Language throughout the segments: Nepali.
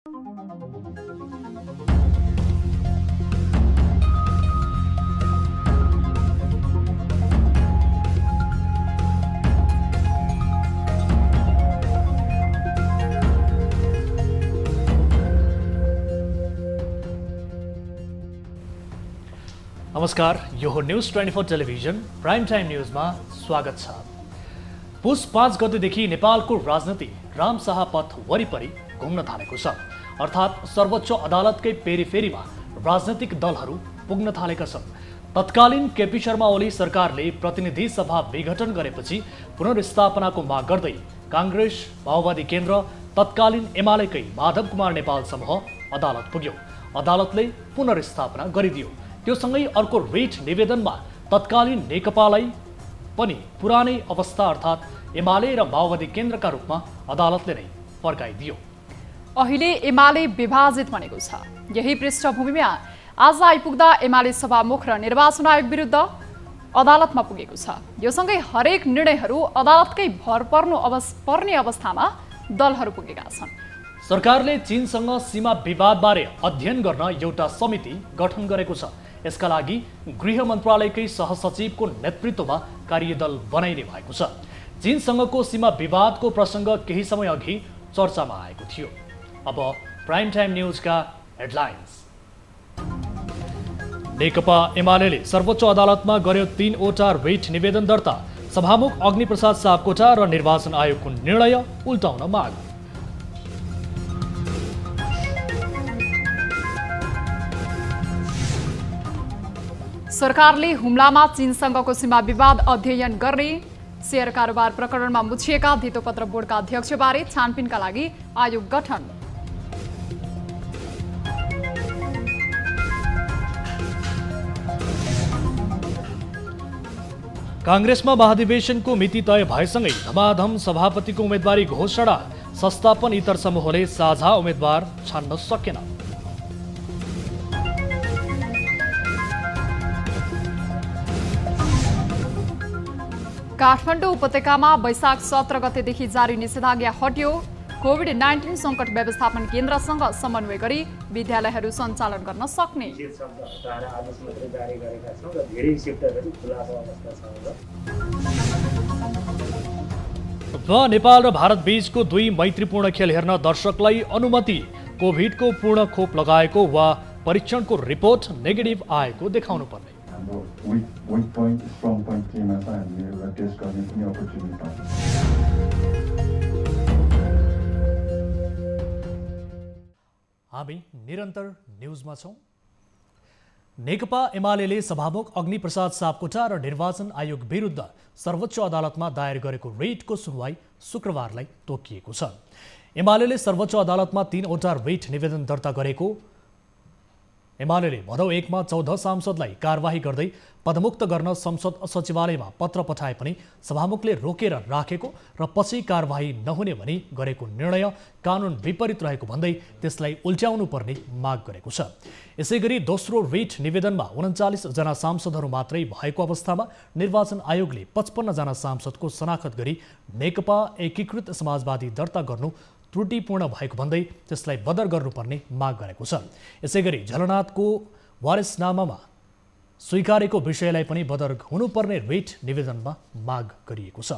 नमस्कार, यो हो न्यूज 24 टेलिभिजन प्राइम टाइम न्यूजमा स्वागत छ। पुस 5 गतेदेखि नेपालको राजनीति रामशाह पथ वरिपरि घुम्न थालेको छ। अर्थात् सर्वोच्च अदालतकै पेरिफेरीमा राजनीतिक दलहरू पुग्न थालेका छन्। तत्कालीन केपी शर्मा ओली सरकारले प्रतिनिधि सभा विघटन गरेपछि पुनर्स्थापनाको माग गर्दै कांग्रेस, माओवादी केन्द्र, तत्कालीन एमालेकै माधव कुमार नेपाल समूह अदालत पुग्यो। अदालतले पुनर्स्थापना गरिदियो। त्यो सँगै अर्को रिट निवेदनमा तत्कालीन नेकपालाई पनि पुरानै अवस्था अर्थात् एमाले र माओवादी केन्द्रका रूपमा अदालतले नै फर्काइदियो। अहिले एमाले विभाजित बनेको छ। यही पृष्ठभूमिमा आज आइपुग्दा एमाले सभामुख र निर्वाचन आयोग विरुद्ध अदालतमा पुगेको छ। यो सँगै हरेक निर्णयहरू अदालतकै भर पर्ने अवस्थामा दलहरू पुगेका छन्। सरकारले चीनसँग सीमा विवादबारे अध्ययन गर्न एउटा समिति गठन गरेको छ। यसका लागि गृह मन्त्रालयकै सहसचिवको नेतृत्वमा कार्यदल बनाइने भएको छ। चीनसँगको सीमा विवादको प्रसङ्ग केही समय अघि चर्चामा आएको थियो। अब प्राइम टाइम न्यूजका हेडलाइन्स। नेकपा एमालेले सर्वोच्च अदालतमा गर्यो 3वटा रिट निवेदन दर्ता। सभामुख अग्निप्रसाद सापकोटा र निर्वाचन आयोगको निर्णय उल्टाउन माग। सरकारले हुम्लामा चीनसँगको सीमा विवाद अध्ययन गर्ने। शेयर कारोबार प्रकरणमा मुछिएका धितोपत्र बोर्डका अध्यक्षबारे छानबिनका लागि आयोग गठन। कांग्रेसमा महाधिवेशनको मिति तय भएसँगै धमाधम सभापतिको उम्मेदवारी घोषणा। संस्थापन इतर समूहले साझा उम्मेदवार छान्न सकेन। काठमाडौँ उपत्यकामा वैशाख 17 गतेदेखि जारी निषेधाज्ञा हट्यो। कोभिड-19 सङ्कट व्यवस्थापन केन्द्रसँग समन्वय गरी विद्यालयहरू सञ्चालन गर्न सक्ने। नेपाल र भारत बीचको 2 मैत्रीपूर्ण खेल हेर्न दर्शकलाई अनुमति। कोभिडको पूर्ण खोप लगाएको वा परीक्षणको रिपोर्ट नेगेटिभ आएको देखाउनु पर्ने। हामी निरन्तर न्यूजमा छौं। नेकपा एमालेले सभामुख अग्निप्रसाद सापकोटा र निर्वाचन आयोग विरुद्ध सर्वोच्च अदालतमा दायर गरेको रिटको सुनवाई शुक्रबारलाई तोकिएको छ। एमालेले सर्वोच्च अदालतमा 3वटा रिट निवेदन दर्ता गरेको। एमालेले भदौ 1 मा 14 सांसदलाई कारवाही गर्दै पदमुक्त गर्न संसद सचिवालयमा पत्र पठाए पनि सभामुखले रोकेर राखेको र पछि कारवाही नहुने भनी गरेको निर्णय कानुन विपरीत रहेको भन्दै त्यसलाई उल्ट्याउनु पर्ने माग गरेको छ। यसैगरी दोस्रो रिट निवेदनमा 39 जना सांसदहरू मात्रै भएको अवस्थामा निर्वाचन आयोगले 55 जना सांसदको शनाखत गरी नेकपा एकीकृत समाजवादी दर्ता गर्नु त्रुटिपूर्ण भएको भन्दै त्यसलाई बदर गर्नुपर्ने माग गरेको छ। यसैगरी झलनाथको वारिसनामामा स्वीकारेको विषयलाई पनि बदर हुनुपर्ने रिट निवेदनमा माग गरिएको छ।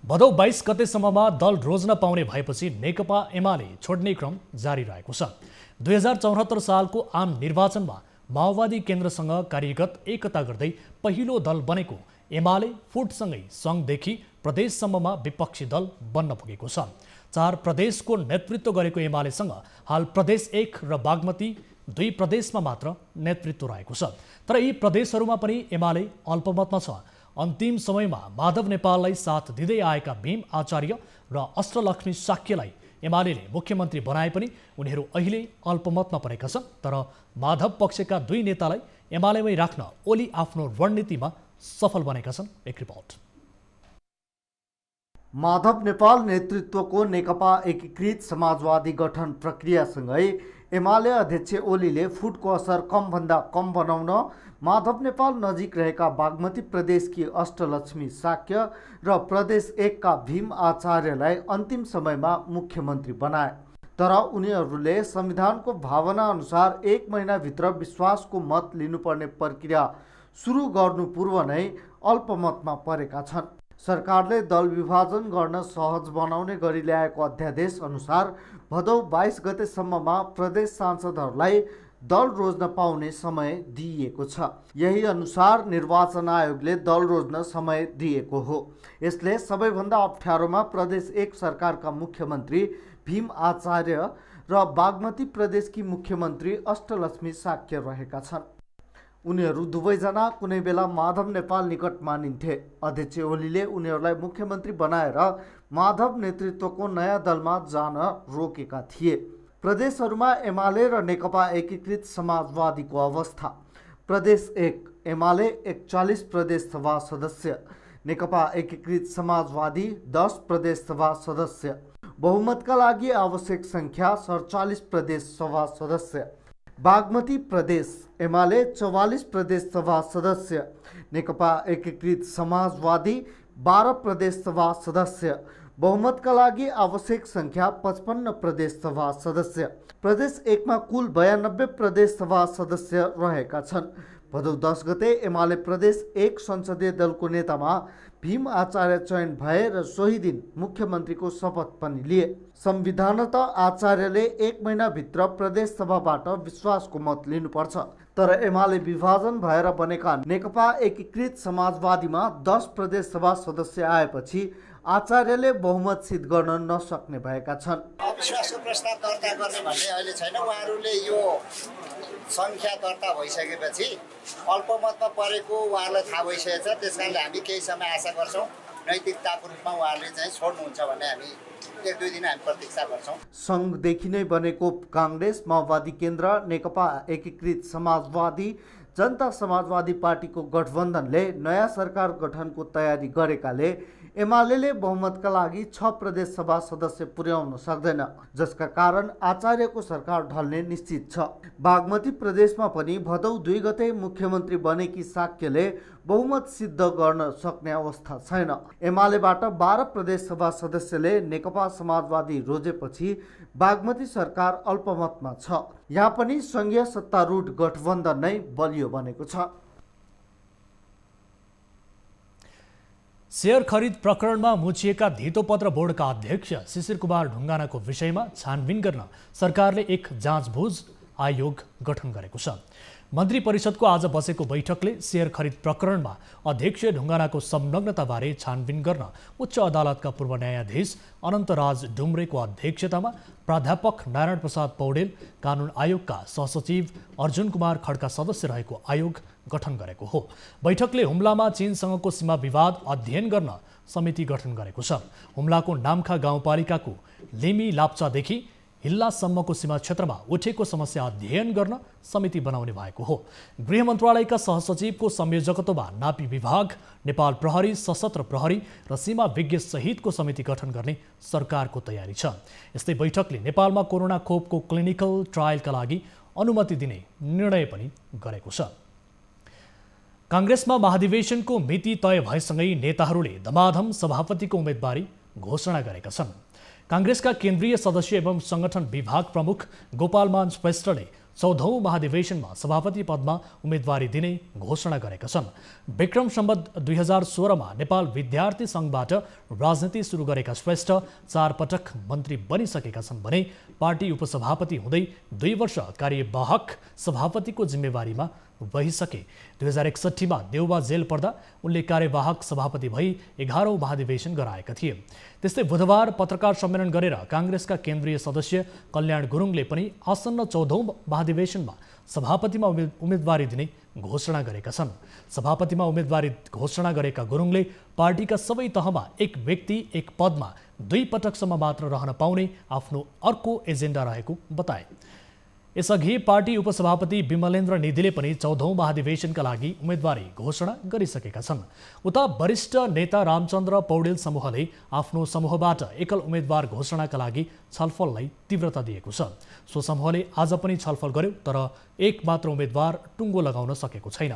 भदौ 22 गतेसम्ममा दल रोज्न पाउने भएपछि नेकपा एमाले छोड्ने क्रम जारी रहेको छ। 2074 सालको आम निर्वाचनमा माओवादी केन्द्रसँग कार्यगत एकता गर्दै पहिलो दल बनेको एमाले फुटसँगै सङ्घदेखि प्रदेशसम्ममा विपक्षी दल बन्न पुगेको छ। 4 प्रदेशको नेतृत्व गरेको एमालेसँग हाल प्रदेश 1 र बागमती 2 प्रदेशमा मात्र नेतृत्व रहेको छ। तर यी प्रदेशहरूमा पनि एमाले अल्पमतमा छ। अन्तिम समयमा माधव नेपाललाई साथ दिँदै आएका भीम आचार्य र अष्टलक्ष्मी शाक्यलाई एमालेले मुख्यमन्त्री बनाए पनि उनीहरू अहिले अल्पमतमा परेका छन्। तर माधव पक्षका 2 नेतालाई एमालेमै राख्न ओली आफ्नो रणनीतिमा सफल बनेका छन्। एक रिपोर्ट। माधव नेपाल नेतृत्वको नेकपा एकीकृत समाजवादी गठन प्रक्रियासँगै एमाले अध्यक्ष ओलीले फुटको असर कमभन्दा कम बनाउन माधव नेपाल नजिक रहेका बागमती प्रदेशकी अष्टलक्ष्मी शाक्य र प्रदेश 1 का भीम आचार्यलाई अन्तिम समयमा मुख्यमन्त्री बनाए। तर उनीहरूले संविधानको भावना अनुसार 1 महिनाभित्र विश्वासको मत लिनुपर्ने प्रक्रिया सुरु गर्नु पूर्व नै अल्पमतमा परेका छन्। सरकारले दल विभाजन गर्न सहज बनाउने गरी ल्याएको अध्यादेश अनुसार भदौ 22 गतेसम्ममा प्रदेश सांसदहरूलाई दल रोज्न पाउने समय दिइएको छ। यही अनुसार निर्वाचन आयोगले दल रोज्न समय दिएको हो। यसले सबैभन्दा अप्ठ्यारोमा प्रदेश 1 सरकारका मुख्यमन्त्री भीम आचार्य र बागमती प्रदेशकी मुख्यमन्त्री अष्टलक्ष्मी साक्य रहेका छन्। उनीहरू दुवैजना कुनै बेला माधव नेपाल निकट मानिन्थे। अध्यक्ष ओलीले उनीहरूलाई मुख्यमन्त्री बनाएर माधव नेतृत्वको नयाँ दलमा जान रोकेका थिए। प्रदेशहरूमा एमाले र नेकपा एकीकृत समाजवादीको अवस्था। प्रदेश 1 एमाले 41 प्रदेश सभा सदस्य, नेकपा एकीकृत समाजवादी 10 प्रदेश सभा सदस्य, बहुमतका लागि आवश्यक संख्या 47 प्रदेश सभा सदस्य। बागमती प्रदेश एमाले 44 प्रदेश सभा सदस्य, नेकपा एकीकृत समाजवादी 12 प्रदेश सभा सदस्य, बहुमतका लागि आवश्यक संख्या 55 प्रदेश सभा सदस्य। प्रदेश 1 मा कुल 92 प्रदेश सभा सदस्य रहेका छन्। भदौ 10 गते एमाले प्रदेश 1 संसदीय दलको नेतामा भीम आचार्य चयन भए र सोही दिन मुख्यमन्त्रीको शपथ पनि लिए। संविधानत आचार्यले 1 महिनाभित्र प्रदेश सभाबाट विश्वासको मत लिनुपर्छ। तर एमाले विभाजन भएर बनेका नेकपा एकीकृत समाजवादीमा 10 प्रदेश सभा सदस्य आएपछि आचार्यले बहुमत सिद्ध गर्न नसक्ने भएका छन्। अविश्वासको प्रस्ताव दर्ता गर्ने भन्ने अहिले छैन। उहाँहरूले यो संख्या दर्ता भइसकेपछि अल्पमतमा परेको उहाँहरूलाई थाहा भइसकेको छ। त्यसकारणले हामी केही समय आशा गर्छौँ नैतिकताको रूपमा उहाँहरूले चाहिँ छोड्नुहुन्छ भन्ने हामी 1-2 दिन हामी प्रतीक्षा गर्छौँ। सङ्घदेखि नै बनेको काङ्ग्रेस, माओवादी केन्द्र, नेकपा एकीकृत समाजवादी, जनता समाजवादी पार्टीको गठबन्धनले नयाँ सरकार गठनको तयारी गरेकाले एमाले बहुमतका लागि 6 प्रदेश सभा सदस्य पुर्याउन सक्दैन, जसका कारण आचार्यको सरकार ढल्ने निश्चित छ। बागमती प्रदेशमा पनि भदौ 2 गते मुख्यमन्त्री बनेकी साक्यले बहुमत सिद्ध गर्न सक्ने अवस्था छैन। एमालेबाट 12 प्रदेश सभा सदस्यले नेकपा समाजवादी रोजेपछि बागमती सरकार अल्पमतमा छ। यहाँ पनि संघीय सत्तारूढ गठबन्धन नै बलियो बनेको छ। शेयर खरिद प्रकरणमा मुछिएका धितोपत्र बोर्डका अध्यक्ष शिशिर कुमार ढुङ्गानाको विषयमा छानबिन गर्न सरकारले एक जाँचबुझ आयोग गठन गरेको छ। मन्त्री परिषदको आज बसेको बैठकले शेयर खरिद प्रकरणमा अध्यक्ष ढुङ्गानाको संलग्नताबारे छानबिन गर्न उच्च अदालतका पूर्व न्यायाधीश अनन्तराज डुम्रेको अध्यक्षतामा प्राध्यापक नारायण प्रसाद पौडेल, कानुन आयोगका सहसचिव अर्जुन कुमार खड्का सदस्य रहेको आयोग गठन गरेको हो। बैठकले हुम्लामा चीनसँगको सीमा विवाद अध्ययन गर्न समिति गठन गरेको छ। हुम्लाको नाम्खा गाउँपालिकाको लिमी लाप्चादेखि हिल्लासम्मको सीमा क्षेत्रमा उठेको समस्या अध्ययन गर्न समिति बनाउने भएको हो। गृह मन्त्रालयका सहसचिवको संयोजकत्वमा नापी विभाग, नेपाल प्रहरी, सशस्त्र प्रहरी र सीमा विज्ञ सहितको समिति गठन गर्ने सरकारको तयारी छ। यस्तै बैठकले नेपालमा कोरोना खोपको क्लिनिकल ट्रायलका लागि अनुमति दिने निर्णय पनि गरेको छ। काङ्ग्रेसमा महाधिवेशनको मिति तय भएसँगै नेताहरूले धमाधम सभापतिको उम्मेदवारी घोषणा गरेका छन्। काङ्ग्रेसका केन्द्रीय सदस्य एवं संगठन विभाग प्रमुख गोपालमान श्रेष्ठले 14औं महाधिवेशनमा सभापति पदमा उम्मेदवारी दिने घोषणा गरेका छन्। विक्रम सम्वत 2016मा नेपाल विद्यार्थी सङ्घबाट राजनीति सुरु गरेका श्रेष्ठ 4 पटक मन्त्री बनिसकेका छन् भने पार्टी उपसभापति हुँदै 2 वर्ष कार्यवाहक सभापतिको जिम्मेवारीमा रहिसके। 2061मा देउबा जेल पर्दा उनले कार्यवाहक सभापति भई 11औं महाधिवेशन गराएका थिए। त्यस्तै बुधबार पत्रकार सम्मेलन गरेर काङ्ग्रेसका केन्द्रीय सदस्य कल्याण गुरुङले पनि आसन्न 14औं महाधिवेशनमा सभापतिमा उम्मेदवारी दिने घोषणा गरेका छन्। सभापतिमा उम्मेदवारी घोषणा गरेका गुरुङले पार्टीका सबै तहमा एक व्यक्ति एक पदमा 2 पटकसम्म मात्र रहन पाउने आफ्नो अर्को एजेन्डा रहेको बताए। यसअघि पार्टी उपसभापति विमलेन्द्र निधिले पनि 14औं महाधिवेशनका लागि उम्मेदवारी घोषणा गरिसकेका छन्। उता वरिष्ठ नेता रामचन्द्र पौडेल समूहले आफ्नो समूहबाट एकल उम्मेदवार घोषणाका लागि छलफललाई तीव्रता दिएको छ। सो समूहले आज पनि छलफल गर्यो, तर एक मात्र उम्मेदवार टुङ्गो लगाउन सकेको छैन।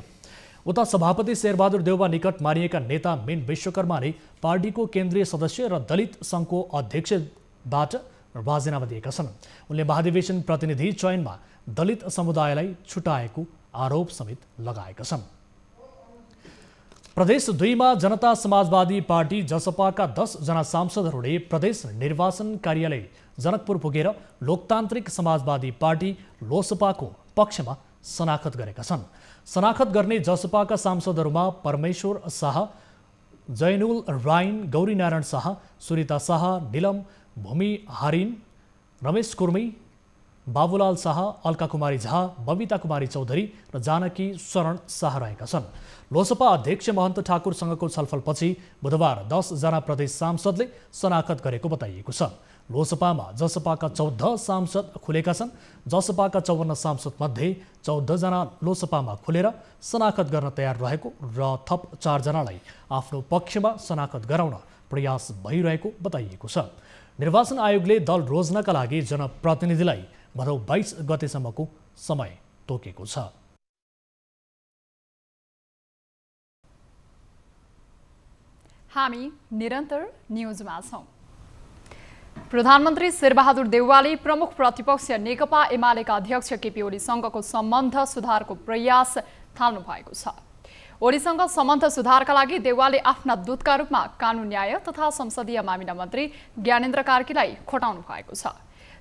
उता सभापति शेरबहादुर देउबा निकट मानिएका नेता मेन विश्वकर्माले पार्टीको केन्द्रीय सदस्य र दलित सङ्घको अध्यक्षबाट राजीनामा दिएका छन्। उनले महाधिवेशन प्रतिनिधि चयनमा दलित समुदायलाई छुटाएको आरोप समेत लगाएका छन्। प्रदेश 2 मा जनता समाजवादी पार्टी जसपाका 10 जना सांसदहरूले प्रदेश निर्वाचन कार्यालय जनकपुर पुगेर लोकतान्त्रिक समाजवादी पार्टी लोसपाको पक्षमा शनाखत गरेका छन्। शनाखत गर्ने जसपाका सांसदहरूमा परमेश्वर शाह, जैनुल राइन, गौरीनारायण शाह, सुरिता शाह, निलम भूमि हारिन, रमेश कुर्मी, बाबुलाल शाह, अलका कुमारी झा, बबिता कुमारी चौधरी र जानकी शरण शाह रहेका छन्। लोसपा अध्यक्ष महन्त ठाकुरसँगको छलफलपछि बुधबार 10 जना प्रदेश सांसदले शनाखत गरेको बताइएको छ। लोसपामा जसपाका 14 सांसद खुलेका छन्। जसपाका 54 सांसद मध्ये 14 जना लोसपामा खुलेर शनाखत गर्न तयार रहेको र थप 4 जनालाई आफ्नो पक्षमा शनाखत गराउन प्रयास भइरहेको बताइएको छ। निर्वाचन आयोगले दल रोज्नका लागि जनप्रतिनिधिलाई भदौ 22 गतेसम्मको समय तोकेको छ। हामी निरन्तर न्युजमा छौं। प्रधानमन्त्री शेरबहादुर देउवाले प्रमुख प्रतिपक्ष नेकपा एमालेका अध्यक्ष केपी ओलीसँगको सम्बन्ध सुधारको प्रयास थाल्नु भएको छ। ओलीसँग सम्बन्ध सुधारका लागि देउवाले आफ्ना दूतका रूपमा कानुन न्याय तथा संसदीय मामिला मन्त्री ज्ञानेन्द्र कार्कीलाई खोटाउनु भएको छ।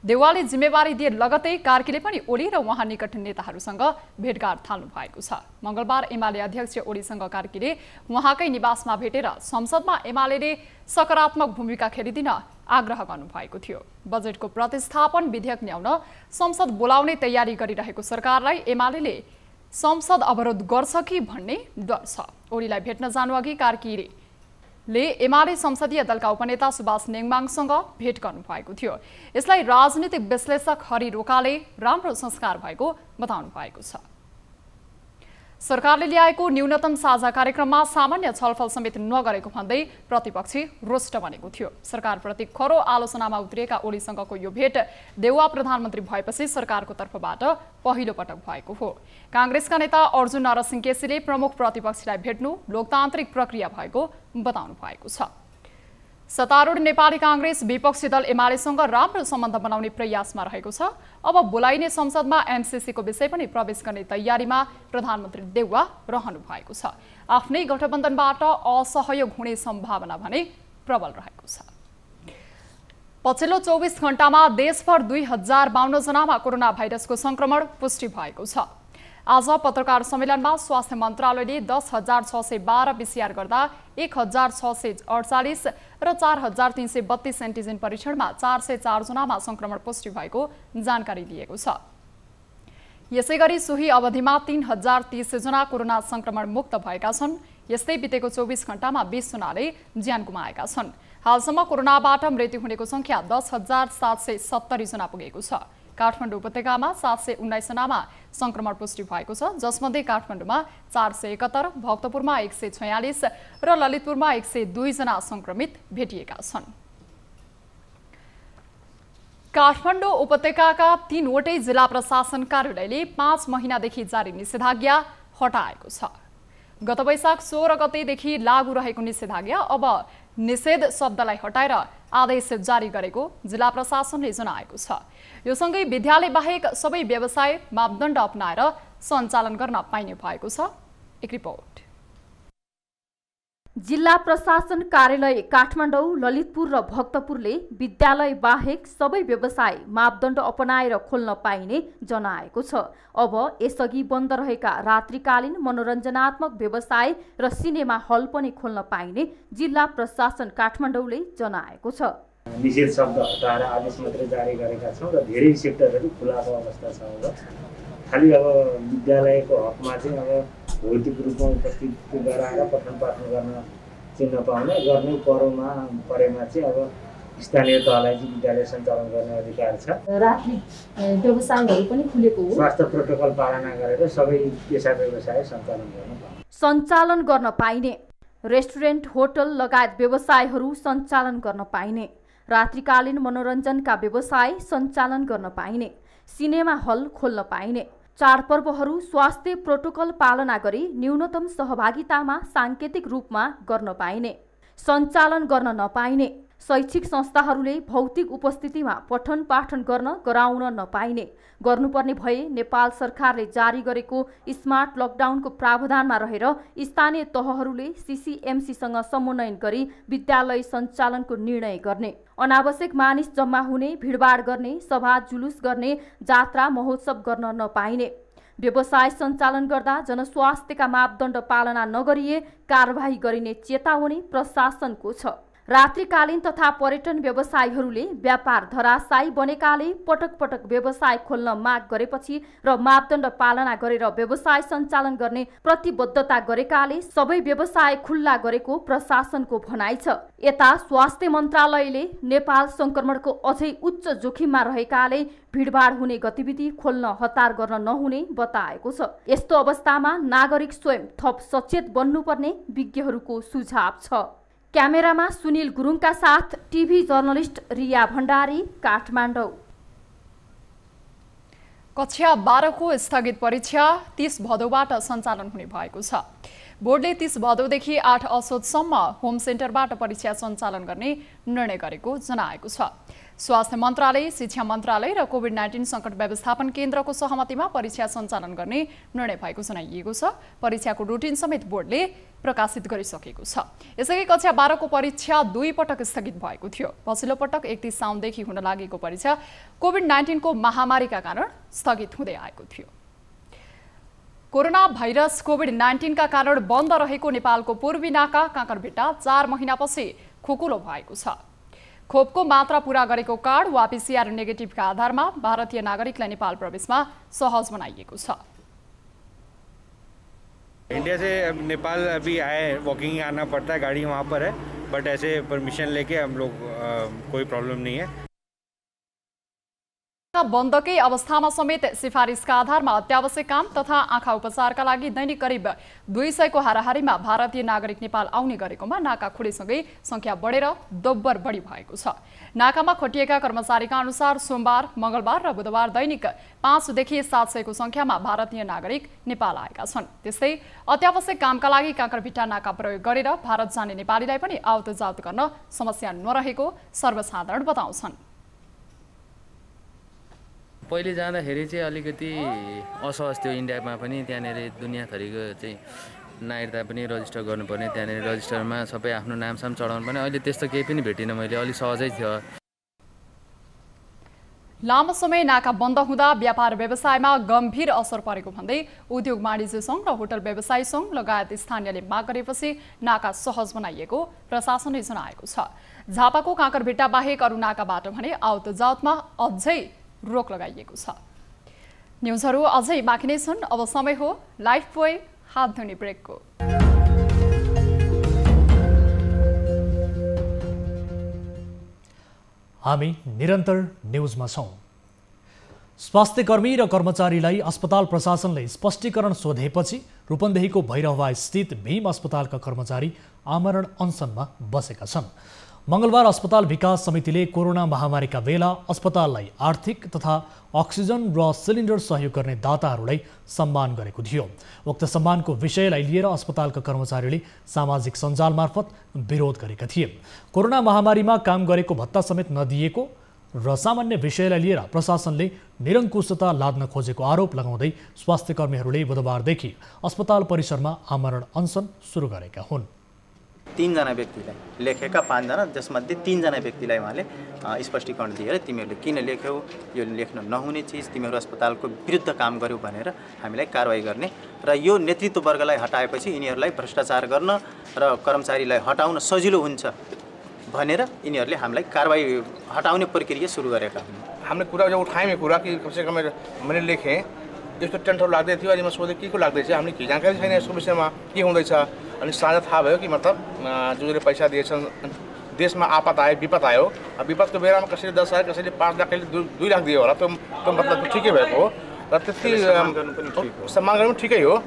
देउवाले जिम्मेवारी दिए लगतै कार्कीले पनि ओली र उहाँ निकट नेताहरूसँग भेटघाट थाल्नु भएको छ। मंगलबार एमाले अध्यक्ष ओलीसँग कार्कीले उहाँकै निवासमा भेटेर संसदमा एमालेले सकारात्मक भूमिका खेलिदिन आग्रह गर्नुभएको थियो। बजेटको प्रतिस्थापन विधेयक ल्याउन संसद बोलाउने तयारी गरिरहेको सरकारलाई एमालेले संसद अवरोध गर्छ कि भन्ने डर छ। ओलीलाई भेट्न जानुअघि कार्कीले एमाले संसदीय दलका उपनेता सुभाष नेङमाङसँग भेट गर्नुभएको थियो। यसलाई राजनीतिक विश्लेषक हरि रोकाले राम्रो संस्कार भएको बताउनु भएको छ। सरकारले ल्याएको न्यूनतम साझा कार्यक्रममा सामान्य छलफल समेत नगरेको भन्दै प्रतिपक्षी रुष्ट बनेको थियो। सरकारप्रति खरो आलोचनामा उत्रिएका ओलीसँगको यो भेट देउवा प्रधानमन्त्री भएपछि सरकारको तर्फबाट पहिलो पटक भएको हो। कांग्रेसका नेता अर्जुन नरसिंह केसीले प्रमुख प्रतिपक्षीलाई भेट्नु लोकतान्त्रिक प्रक्रिया भएको बताउनु भएको छ। सत्तारूढ नेपाली कांग्रेस विपक्षी दल एमालेसँग राम्रो सम्बन्ध बनाउने प्रयासमा रहेको छ। अब बोलाइने संसदमा एमसीसीको विषय पनि प्रवेश गर्ने तयारीमा प्रधानमन्त्री देउवा रहनु भएको छ। आफ्नै गठबन्धनबाट असहयोग हुने सम्भावना भने प्रबल रहेको छ। पछिल्लो 24 घण्टामा देशभर 2052 जनामा कोरोना भाइरसको संक्रमण पुष्टि भएको छ। आज पत्रकार सम्मेलनमा स्वास्थ्य मन्त्रालयले 10,612 पीसीआर गर्दा 1,648 र 4,332 एन्टिजेन परीक्षणमा 404 जनामा संक्रमण पुष्टि भएको जानकारी दिएको छ। यसैगरी सोही अवधिमा 3,030 जना कोरोना संक्रमण मुक्त भएका छन्। यस्तै बितेको 24 घण्टामा 20 जनाले ज्यान गुमाएका छन्। हालसम्म कोरोनाबाट मृत्यु हुनेको संख्या 10,770 जना पुगेको छ। काठमाडौँ उपत्यकामा 719 जनामा संक्रमण पुष्टि भएको छ, जसमध्ये काठमाडौँमा 471, भक्तपुरमा 146 र ललितपुरमा 102 जना संक्रमित भेटिएका छन्। काठमाडौँ उपत्यकाका 3वटै जिल्ला प्रशासन कार्यालयले 5 महिनादेखि जारी निषेधाज्ञा हटाएको छ। गत वैशाख 16 गतेदेखि लागू रहेको निषेधाज्ञा अब निषेध शब्दलाई हटाएर आदेश जारी गरेको जिल्ला प्रशासनले जनाएको छ। यो सँगै विद्यालय बाहेक सबै व्यवसाय मापदण्ड अपनाएर सञ्चालन गर्न पाइने भएको छ। एक रिपोर्ट। जिल्ला प्रशासन कार्यालय काठमाडौँ, ललितपुर र भक्तपुरले विद्यालय बाहेक सबै व्यवसाय मापदण्ड अपनाएर खोल्न पाइने जनाएको छ। अब यसअघि बन्द रहेका रात्रिकालीन मनोरञ्जनात्मक व्यवसाय र सिनेमा हल पनि खोल्न पाइने जिल्ला प्रशासन काठमाडौँले जनाएको छ। निषेध शब्द हटाएर आदेश मात्रै जारी गरेका छौँ र धेरै सेक्टरहरू खुलाको अवस्था छ। अब खालि अब विद्यालयको हकमा चाहिँ अब भौतिक रूपमा उपस्थित गराएर पठन पाठन गर्न चाहिँ नपाउने, गर्नै परेमा चाहिँ अब स्थानीय तहलाई चाहिँ विद्यालय सञ्चालन गर्ने अधिकार छ। रात्रि व्यवसायहरू पनि खुलेको हो। स्वास्थ्य प्रोटोकल पालना गरेर सबै पेसा व्यवसाय सञ्चालन गर्न पाइने, रेस्टुरेन्ट, होटल लगायत व्यवसायहरू सञ्चालन गर्न पाइने, रात्रिकालीन मनोरञ्जनका व्यवसाय सञ्चालन गर्न पाइने, सिनेमा हल खोल्न पाइने, चाडपर्वहरू स्वास्थ्य प्रोटोकल पालना गरी न्यूनतम सहभागितामा सांकेतिक रूपमा गर्न पाइने, सञ्चालन गर्न नपाइने, शैक्षिक संस्थाहरूले भौतिक उपस्थितिमा पठन पाठन गर्न गराउन नपाइने, गर्नुपर्ने भए नेपाल सरकारले जारी गरेको स्मार्ट लकडाउनको प्रावधानमा रहेर स्थानीय तहहरूले सीसीएमसीसँग समन्वयन गरी विद्यालय सञ्चालनको निर्णय गर्ने, अनावश्यक मानिस जम्मा हुने, भिडभाड गर्ने, सभा जुलुस गर्ने, जात्रा महोत्सव गर्न नपाइने, व्यवसाय सञ्चालन गर्दा जनस्वास्थ्यका मापदण्ड पालना नगरिए कारबाही गरिने चेतावनी प्रशासनको छ। रात्रिकालीन तथा पर्यटन व्यवसायीहरूले व्यापार धराशायी बनेकाले पटक पटक व्यवसाय खोल्न माग गरेपछि र मापदण्ड पालना गरेर व्यवसाय सञ्चालन गर्ने प्रतिबद्धता गरेकाले सबै व्यवसाय खुल्ला गरेको प्रशासनको भनाइ छ। यता स्वास्थ्य मन्त्रालयले नेपाल संक्रमणको अझै उच्च जोखिममा रहेकाले भिडभाड हुने गतिविधि खोल्न हतार गर्न नहुने बताएको छ। यस्तो अवस्थामा नागरिक स्वयं थप सचेत बन्नुपर्ने विज्ञहरूको सुझाव छ। क्यामेरामा सुनिल गुरुङका साथ टिभी जर्नलिस्ट रिया भण्डारी, काठमाडौँ। कक्षा 12 को स्थगित परीक्षा 30 भदौबाट सञ्चालन हुने भएको छ। बोर्डले 30 भदौदेखि 8 असोजसम्म होम सेन्टरबाट परीक्षा सञ्चालन गर्ने निर्णय गरेको जनाएको छ। स्वास्थ्य मन्त्रालय, शिक्षा मन्त्रालय र कोभिड-19 सङ्कट व्यवस्थापन केन्द्रको सहमतिमा परीक्षा सञ्चालन गर्ने निर्णय भएको जनाइएको छ। परीक्षाको रुटिन समेत बोर्डले प्रकाशित गरिसकेको छ। यसअघि कक्षा 12 को परीक्षा 2 पटक स्थगित भएको थियो। पछिल्लो पटक 31 साउनदेखि हुन लागेको परीक्षा कोभिड-19 को महामारीका कारण स्थगित हुँदै आएको थियो। कोरोना भाइरस कोभिड-19 का कारण बन्द रहेको नेपालको पूर्वी नाका काँकरभिट्टा 4 महिनापछि खुकुलो भएको छ। खोपको मात्रा पूरा गरेको कार्ड वा पीसीआर नेगेटिभका आधारमा भारतीय नागरिकलाई नेपाल प्रवेशमा सहज बनाइएको छ। इंडिया से नेपाल अभी आए, वॉकिंग आना पड़ता है, गाड़ी वहाँ पर है, बट ऐसे परमिशन लेके हम लोग कोई प्रॉब्लम नहीं है। बन्दकै अवस्थामा समेत सिफारिसका आधारमा अत्यावश्यक काम तथा आँखा उपचारका लागि दैनिक करिब 200 को हाराहारीमा भारतीय नागरिक नेपाल आउने गरेकोमा नाका खुलेसँगै संख्या बढेर दोब्बर बढी भएको छ। नाकामा खटिएका कर्मचारीका अनुसार सोमबार, मंगलबार र बुधबार दैनिक 500 देखि 700 को संख्यामा भारतीय नागरिक नेपाल आएका छन्। त्यस्तै अत्यावश्यक कामका लागि काँकरभिट्टा नाका प्रयोग गरेर भारत जाने नेपालीलाई पनि आवत जावत गर्न समस्या नरहेको सर्वसाधारण बताउँछन्। पहिले जाँदाखेरि चाहिँ अलिकति असहज थियो इन्डियामा पनि, त्यहाँनिर दुनियाँथरीको चाहिँ नागरिकता पनि रजिस्टर गर्नुपर्ने, त्यहाँनिर रजिस्टरमा सबै आफ्नो नामसाम चढाउनु पर्ने। अहिले त्यस्तो केही पनि भेटिनँ मैले, अलि सहजै थियो। लामो समय नाका बन्द हुँदा व्यापार व्यवसायमा गम्भीर असर परेको भन्दै उद्योग वाणिज्य सङ्घ र होटल व्यवसायी सङ्घ लगायत स्थानीयले माग गरेपछि नाका सहज बनाइएको प्रशासनले जनाएको छ। झापाको काँकरभिट्टा बाहेक अरू नाकाबाट भने आवत जावतमा अझै रोक लगाइएको छ। न्युजहरू अझै बाँकी नै छन्। अब समय हो लाइफ बोय हात धुने ब्रेकको। हामी निरन्तर न्युजमा छौं। स्वास्थ्यकर्मी र कर्मचारीलाई अस्पताल प्रशासनले स्पष्टीकरण सोधेपछि रूपन्देहीको भैरहवा स्थित भीम अस्पतालका कर्मचारी आमरण अनसनमा बसेका छन्। मंगलबार अस्पताल विकास समितिले कोरोना महामारीका बेला अस्पताललाई आर्थिक तथा अक्सिजन र सिलिन्डर सहयोग गर्ने दाताहरूलाई सम्मान गरेको थियो। उक्त सम्मानको विषयलाई लिएर अस्पतालका कर्मचारीले सामाजिक सञ्जाल मार्फत विरोध गरेका थिए। कोरोना महामारीमा काम गरेको भत्ता समेत नदिएको र सामान्य विषयलाई लिएर प्रशासनले निरङ्कुशता लाद्न खोजेको आरोप लगाउँदै स्वास्थ्यकर्मीहरूले बुधबारदेखि अस्पताल परिसरमा आमरण अनसन सुरु गरेका हुन्। 3 जना व्यक्तिलाई लेखेका 5 जना, जसमध्ये 3 जना व्यक्तिलाई उहाँले स्पष्टीकरण दिएर तिमीहरूले किन लेख्यौ, यो लेख्न नहुने चिज, तिमीहरू अस्पतालको विरुद्ध काम गर्यौ भनेर हामीलाई कारवाही गर्ने र यो नेतृत्व वर्गलाई हटाएपछि यिनीहरूलाई भ्रष्टाचार गर्न र कर्मचारीलाई हटाउन सजिलो हुन्छ भनेर यिनीहरूले हामीलाई कारवाही हटाउने प्रक्रिया सुरु गरेका हुन्। हामीले कुरा जो उठाएँ कुरा कि कमसेकम मैले लेखेँ यस्तो टेन्टहरू लाग्दै थियो। अनि म सोधेँ के को लाग्दैछ, हामीले के जानकारी छैन यसको विषयमा के हुँदैछ। अनि साँझ थाहा भयो कि मतलब जसले पैसा दिएछन्, देशमा आपत आयो, विपद आयो, विपदको बेलामा कसैले 10 लाख, कसैले 5 लाख, कसैले 2 लाख दियो होला। त्यो मतलब ठिकै भएको हो र त्यति सम्मान गर्नु ठिकै हो।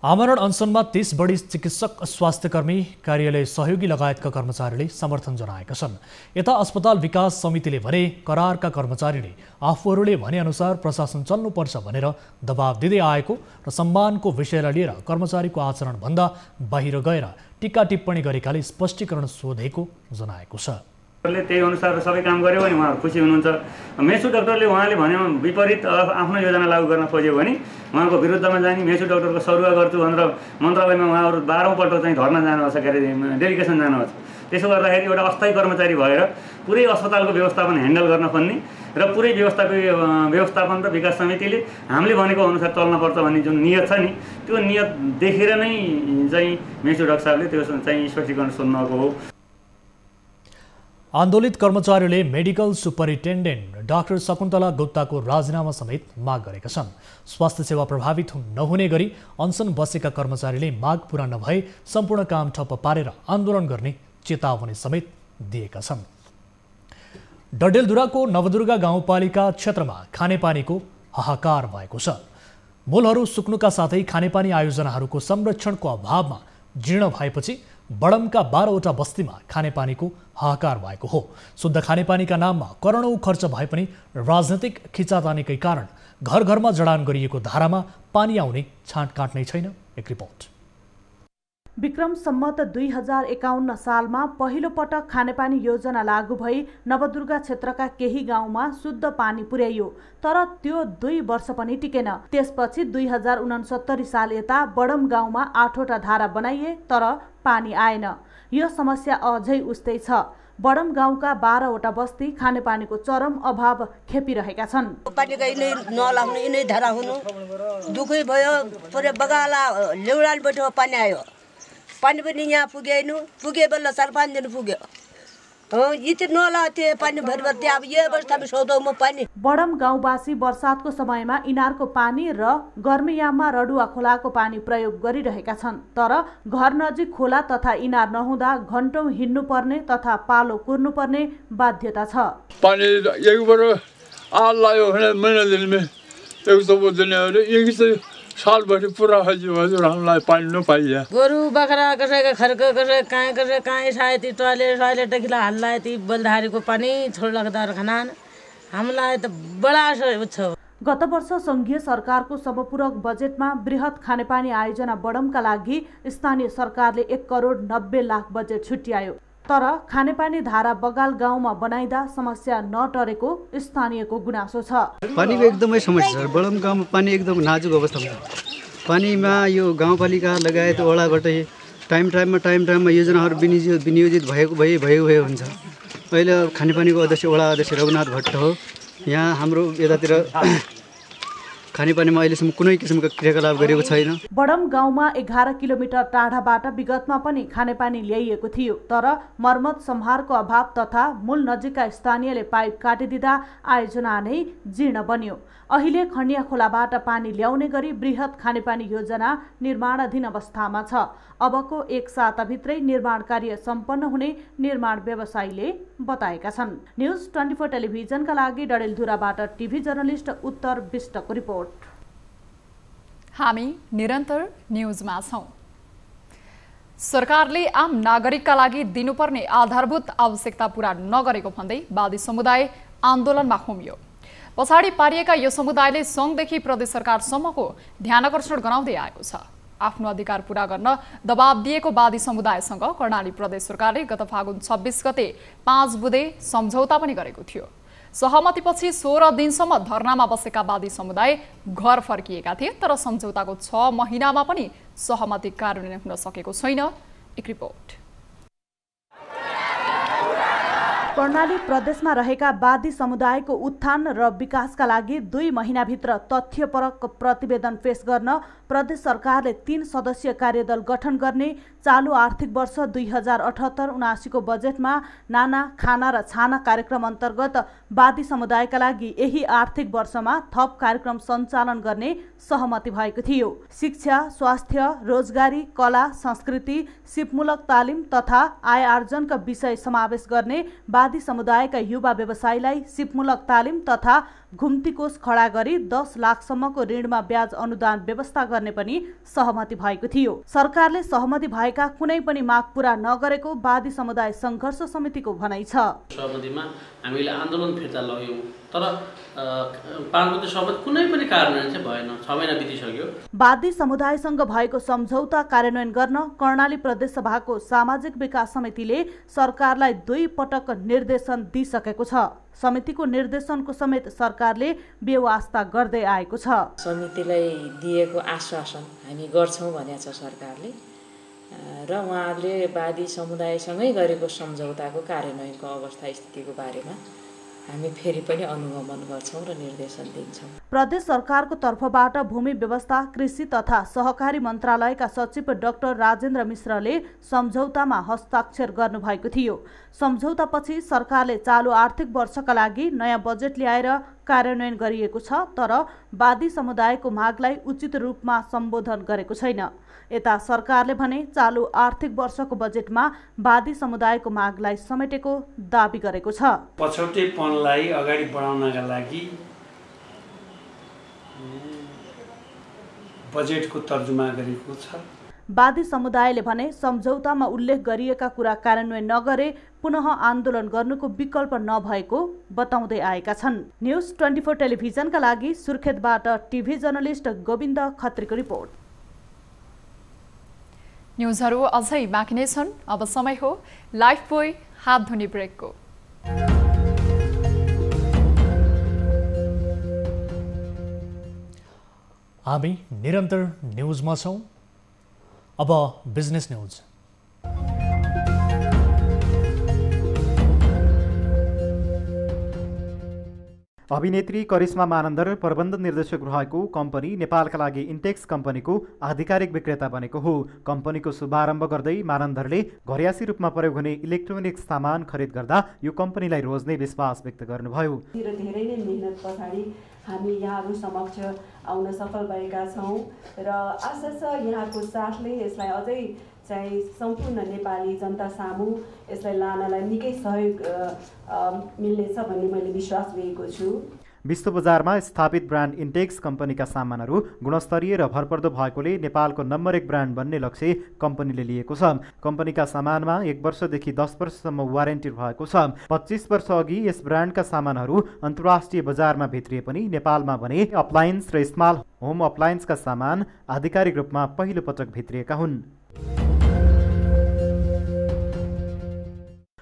आमरण अनसनमा 30 बढी चिकित्सक, स्वास्थ्यकर्मी, कार्यालय सहयोगी लगायतका कर्मचारीले समर्थन जनाएका छन्। यता अस्पताल विकास समितिले भने करारका कर्मचारीले आफूहरूले भनेअनुसार प्रशासन चल्नुपर्छ भनेर दबाब दिँदै आएको र सम्मानको विषयलाई लिएर कर्मचारीको आचरणभन्दा बाहिर गएर टीका टिप्पणी गरेकाले स्पष्टीकरण सोधेको जनाएको छ। त्यही अनुसार सबै काम गर्यो भने उहाँहरू खुसी हुनुहुन्छ। मेसु डाक्टरले उहाँले भने विपरीत आफ्नो योजना लागू गर्न खोज्यो भने उहाँको विरुद्धमा जाने, मेसु डाक्टरको सरुवा गर्छु भनेर मन्त्रालयमा उहाँहरू 12औं पल्ट चाहिँ धर्ना जानुहोस्, के अरे डेलिगेसन जानुहोस्। त्यसो गर्दाखेरि एउटा अस्थायी कर्मचारी भएर पुरै अस्पतालको व्यवस्थापन ह्यान्डल गर्न खोज्ने र पुरै व्यवस्थापन र विकास समितिले हामीले भनेको अनुसार चल्नुपर्छ भन्ने जुन नियत छ नि, त्यो नियत देखेर नै चाहिँ मेसु डाक्टर साहबले त्यो चाहिँ स्पष्टीकरण सोध्नको हो। आन्दोलित कर्मचारीले मेडिकल सुपरिन्टेन्डेन्ट डाक्टर शकुन्तला गुप्ताको राजीनामा समेत माग गरेका छन्। स्वास्थ्य सेवा प्रभावित नहुने गरी अनसन बसेका कर्मचारीले माग पूरा नभए सम्पूर्ण काम ठप्प पारेर आन्दोलन गर्ने चेतावनी समेत दिएका छन्। डडेलधुराको नवदुर्गा गाउँपालिका क्षेत्रमा खानेपानीको हाहाकार भएको छ। मूलहरू सुक्नुका साथै खानेपानी आयोजनाहरूको संरक्षणको अभावमा जीर्ण भएपछि बडमका 12वटा बस्तीमा खानेपानीको हाहाकार भएको हो। शुद्ध खानेपानीका नाममा करोडौं खर्च भए पनि राजनैतिक खिचातानीकै कारण घर घरमा जडान गरिएको धारामा पानी आउने छाँटकाँट नै छैन। एक रिपोर्ट। विक्रम सम्मत 2051 सालमा पहिलो पटक खानेपानी योजना लागू भई नवदुर्गा क्षेत्रका केही गाउँमा शुद्ध पानी पुर्याइयो, तर त्यो 2 वर्ष पनि टिकेन। त्यसपछि 2069 साल यता बडम गाउँमा 8वटा धारा बनाइए तर पानी आएन। यो समस्या अझै उस्तै छ। बडम गाउँका 12वटा बस्ती खानेपानीको चरम अभाव खेपिरहेका छन्। पानीको यिनै नलाग्नु, यिनै धारा हुनु दुखै भयो। पुरै बगाला लेउडाल बैठो पानी आयो, पानी पनि यहाँ पुगे बल्ल 4-5 दिन पुग्यो। यति नला त्यो पानी भरभर अब यो अवस्थामा सोधौ म पानी। बडम गाउँवासी वर्षातको समयमा इनारको पानी र गर्मीयाममा रडुवा खोलाको पानी प्रयोग गरिरहेका छन्, तर घर नजिक खोला तथा इनार नहुँदा घण्टौं हिँड्नु पर्ने तथा पालो कुर्नु पर्ने बाध्यता छ। पानी एक बार आ लायो भने महिना दिनमा एक सौ दिन एक सालभरि पुरा हजुर हामीलाई पानी नपाइया। गोरु बाख्रा कसैका खर्क कसै कहाँ सायती टोयलेट देखिला हाल्ला ती बलधारीको पानी छोड लाग्दा खानान हामीलाई त बडा छ। गत वर्ष संघीय सरकारको समपूरक बजेटमा बृहत खानेपानी आयोजना बडमका लागि स्थानीय सरकारले 1 करोड 90 लाख बजेट छुट्यायो, तर खानेपानी धारा बगाल गाउँमा बनाइदा समस्या नटरेको स्थानीयको गुनासो छ। पानीको एकदमै समस्या छ। बडम गाउँमा पानी एकदम नाजुक अवस्थामा छ। पानीमा यो गाउँपालिका लगायत वडाबाटै टाइममा योजनाहरू विनियोजित भएको हुन्छ। अहिले खानेपानीको अध्यक्ष वडा अध्यक्ष रघुनाथ भट्ट हो। यहाँ हाम्रो यतातिर खानेपानीमा अहिलेसम्म कुनै किसिमको क्रियाकलाप गरेको छैन। बडम गाउँमा 11 किलोमिटर टाढाबाट विगतमा पनि खानेपानी ल्याइएको थियो, तर मर्मत सम्हारको अभाव तथा मूल नजिकका स्थानीयले पाइप काटिदिँदा आयोजना नै जीर्ण बन्यो। अहिले खण्डिया खोलाबाट पानी ल्याउने गरी बृहत खानेपानी योजना निर्माणाधीन अवस्थामा छ। अबको 1 साताभित्रै निर्माण कार्य सम्पन्न हुने निर्माण व्यवसायीले बताएका छन्। न्युज 24 टेलिभिजनका लागि डडेलधुराबाट टिभी जर्नलिस्ट उत्तर विष्टको रिपोर्ट। हामी निरन्तर न्युजमा छौं। सरकारले आम नागरिकका लागि दिनुपर्ने आधारभूत आवश्यकता पूरा नगरेको भन्दै वादी समुदाय आन्दोलनमा होमियो। पछाडि पारिएका यो समुदायले संघदेखि प्रदेश सरकारसम्मको ध्यानकर्षण गराउँदै आएको छ। आफ्नो अधिकार पूरा गर्न दबाब दिएको वादी समुदायसँग कर्णाली प्रदेश सरकारले गत फागुन 26 गते 5 बुँदे सम्झौता पनि गरेको थियो। सहमतिपछि 16 दिनसम्म धरनामा बसेका वादी समुदाय घर फर्किएका थिए, तर सम्झौताको 6 महिनामा पनि सहमति कार्यान्वयन हुन सकेको छैन। एक रिपोर्ट। कर्णाली प्रदेशमा रहेका वादी समुदायको उत्थान र विकासका लागि 2 महिनाभित्र तथ्यपरक प्रतिवेदन पेश गर्न प्रदेश सरकारले 3 सदस्यीय कार्यदल गठन गर्ने चालु आर्थिक वर्ष 2078-79 को बजेटमा नाना खाना र छाना कार्यक्रम अन्तर्गत वादी समुदायका लागि यही आर्थिक वर्षमा थप कार्यक्रम सञ्चालन गर्ने सहमति भएको थियो। शिक्षा, स्वास्थ्य, रोजगारी, कला, संस्कृति, सिपमूलक तालिम तथा आय आर्जनका विषय समावेश गर्ने वादी समुदायका युवा व्यवसायीलाई सिपमूलक तालिम तथा घुम्ती कोष खडा गरी 10 लाखसम्मको ऋणमा ब्याज अनुदान व्यवस्था गर्ने पनि सहमति भएको थियो। सरकारले सहमति भएका कुनै पनि माग पूरा नगरेको वादी समुदाय संघर्ष समितिको भनाइ छ। सहमतिमा हामीले आन्दोलन फिर्ता लग्यौं, तर 5 बुद्धे शपथ कुनै पनि कार्यान्वयन चाहिँ भएन। 6 महिना बितिसक्यो। वादी समुदायसँग भएको सम्झौता कार्यान्वयन गर्न कर्णाली प्रदेश सभाको सामाजिक विकास समितिले सरकारलाई 2 पटक निर्देशन दिइसकेको छ। समितिको निर्देशनको समेत सरकारले बेवास्ता गर्दै आएको छ। समितिलाई दिएको आश्वासन हामी गर्छौं भनेको छ सरकारले र उहाँहरूले वादी समुदायसँगै गरेको सम्झौताको कार्यान्वयनको अवस्था स्थितिको बारेमा हामी फेरि पनि अनुगमन गर्छौं र निर्देशन दिन्छौं। प्रदेश सरकारको तर्फबाट भूमि व्यवस्था, कृषि तथा सहकारी मन्त्रालयका सचिव डाक्टर राजेन्द्र मिश्रले सम्झौतामा हस्ताक्षर गर्नुभएको थियो। सम्झौतापछि सरकारले चालु आर्थिक वर्षका लागि नयाँ बजेट ल्याएर कार्यान्वयन गरिएको छ, तर वादी समुदायको मागलाई उचित रूपमा सम्बोधन गरेको छैन। यता सरकारले भने चालु आर्थिक वर्षको बजेटमा वादी समुदायको मागलाई समेटेको दाबी गरेको छ। पछौटेपनलाई अगाडि बढाउनका लागि बजेटको तर्जुमा गरेको छ। वादी समुदायले भने सम्झौतामा उल्लेख गरिएका कुरा कार्यान्वयन नगरे पुनः आन्दोलन गर्नुको विकल्प नभएको बताउँदै आएका छन्। न्युज 24 टेलिभिजनका लागि सुर्खेतबाट टिभी जर्नलिस्ट गोविन्द खत्रीको रिपोर्ट। न्युजहरू अझै बाँकी नै छन्। अब समय हो लाइफ बोय हात धुने ब्रेकको। हामी निरन्तर न्युजमा छौं। अब बिजनेस न्युज। अभिनेत्री करिश्मा मानन्दर प्रबन्ध निर्देशक रहेको कम्पनी नेपालका लागि इन्टेक्स कम्पनीको आधिकारिक विक्रेता बनेको हो। कम्पनीको शुभारम्भ गर्दै मानन्दरले घरयासी रूपमा प्रयोग हुने इलेक्ट्रोनिक सामान खरिद गर्दा यो कम्पनीलाई रोज्ने विश्वास व्यक्त गर्नुभयो। धेरै नै मेहनत पछाडि हामी यहाँहरू समक्ष आउन सफल भएका छौँ र आशा छ यहाँको साथले यसलाई अझै चाहिँ सम्पूर्ण नेपाली जनता सामु यसलाई लानलाई निकै सहयोग मिल्नेछ भन्ने मैले विश्वास लिएको छु। विश्व बजारमा स्थापित ब्रान्ड इन्टेक्स कम्पनीका सामानहरू गुणस्तरीय र भरपर्दो भएकोले नेपालको नम्बर 1 ब्रान्ड बन्ने लक्ष्य कम्पनीले लिएको छ। कम्पनीका सामानमा 1 वर्षदेखि 10 वर्षसम्म वारेन्टी भएको छ। 25 वर्ष अघि यस ब्रान्डका सामानहरू अन्तर्राष्ट्रिय बजारमा भित्रिए पनि नेपालमा भने अप्लायन्स र स्मल होम अप्लायन्सका सामान आधिकारिक रूपमा पहिलो पटक भित्रिएका हुन्।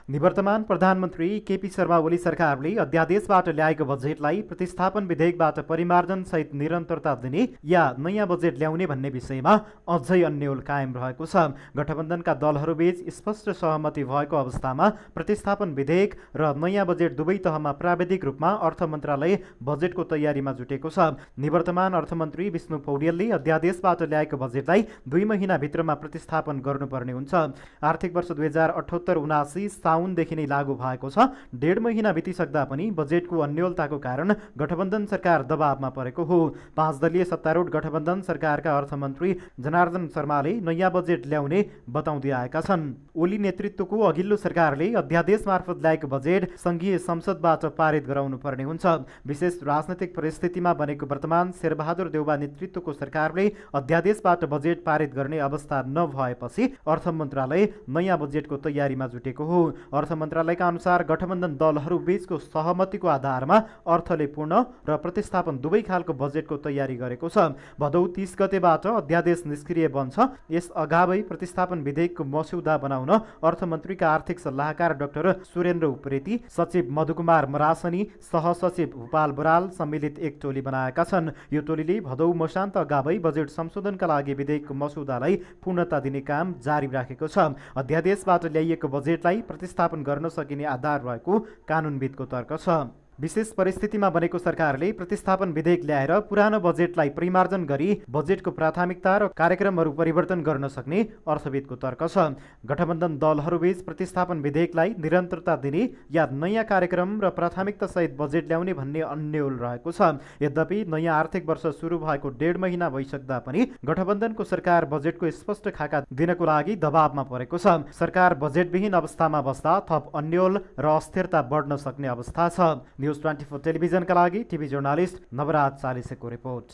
निवर्तमान प्रधानमन्त्री केपी शर्मा ओली सरकारले अध्यादेशबाट ल्याएको बजेटलाई प्रतिस्थापन विधेयकबाट परिमार्जन सहित निरन्तरता दिने या नयाँ बजेट ल्याउने भन्ने विषयमा अझै अन्यल कायम रहेको छ। गठबन्धनका दलहरूबीच स्पष्ट सहमति भएको अवस्थामा प्रतिस्थापन विधेयक र नयाँ बजेट दुवै तहमा प्राविधिक रूपमा अर्थ मन्त्रालय बजेटको तयारीमा जुटेको छ। निवर्तमान अर्थमन्त्री विष्णु पौडेलले अध्यादेशबाट ल्याएको बजेटलाई 2 महिनाभित्रमा प्रतिस्थापन गर्नुपर्ने हुन्छ। आर्थिक वर्ष 2078-79 साउनदेखि नै लागू भएको छ। 1.5 महिना बितिसक्दा पनि बजेटको अन्योलताको कारण गठबन्धन सरकार दबावमा परेको हो। 5 दलीय सत्तारूढ गठबन्धन सरकारका अर्थमन्त्री जनार्दन शर्माले नयाँ बजेट ल्याउने बताउँदै आएका छन्। ओली नेतृत्वको अघिल्लो सरकारले अध्यादेश मार्फत ल्याएको बजेट संघीय संसदबाट पारित गराउनु पर्ने हुन्छ। विशेष राजनैतिक परिस्थितिमा बनेको वर्तमान शेरबहादुर देउवा नेतृत्वको सरकारले अध्यादेशबाट बजेट पारित गर्ने अवस्था नभएपछि अर्थ मन्त्रालय नयाँ बजेटको तयारीमा जुटेको हो। अर्थ मन्त्रालयका अनुसार गठबन्धन दलहरू बीचको सहमतिको आधारमा अर्थले पूर्ण र प्रतिस्थापन दुवै खालको बजेटको तयारी गरेको छ। भदौ 30 गतेबाट अध्यादेश निष्क्रिय बन्छ। यस अगावै प्रतिस्थापन विधेयकको मस्यौदा बनाउन अर्थमन्त्रीका आर्थिक सल्लाहकार डाक्टर सुरेन्द्र उप्रेती, सचिव मधुकुमार मरासनी, सहसचिव भूपाल बराल सम्मिलित एक टोली बनाएका छन्। यो टोलीले भदौ मसान्त अगावै बजेट संशोधनका लागि विधेयकको मस्यौदालाई पूर्णता दिने काम जारी राखेको छ। अध्यादेशबाट ल्याइएको बजेटलाई प्रतिस्थापन गर्न सकिने आधार रहेको कानुनविदको तर्क छ। विशेष परिस्थितिमा बनेको सरकारले प्रतिस्थापन विधेयक ल्याएर पुरानो बजेटलाई परिमार्जन गरी बजेटको प्राथमिकता र कार्यक्रमहरू परिवर्तन गर्न सक्ने अर्थविदको तर्क छ। गठबन्धन दलहरूबीच प्रतिस्थापन विधेयकलाई निरन्तरता दिने या नयाँ कार्यक्रम र प्राथमिकता सहित बजेट ल्याउने भन्ने अन्यल रहेको छ। यद्यपि नयाँ आर्थिक वर्ष सुरु भएको 1.5 महिना भइसक्दा पनि गठबन्धनको सरकार बजेटको स्पष्ट खाका दिनको लागि दबावमा परेको छ। सरकार बजेटविहीन अवस्थामा बस्दा थप अन्यल र अस्थिरता बढ्न सक्ने अवस्था छ। न्युज 24 टेलिभिजनका लागि टिभी जर्नलिस्ट नवराज चालिसेको रिपोर्ट।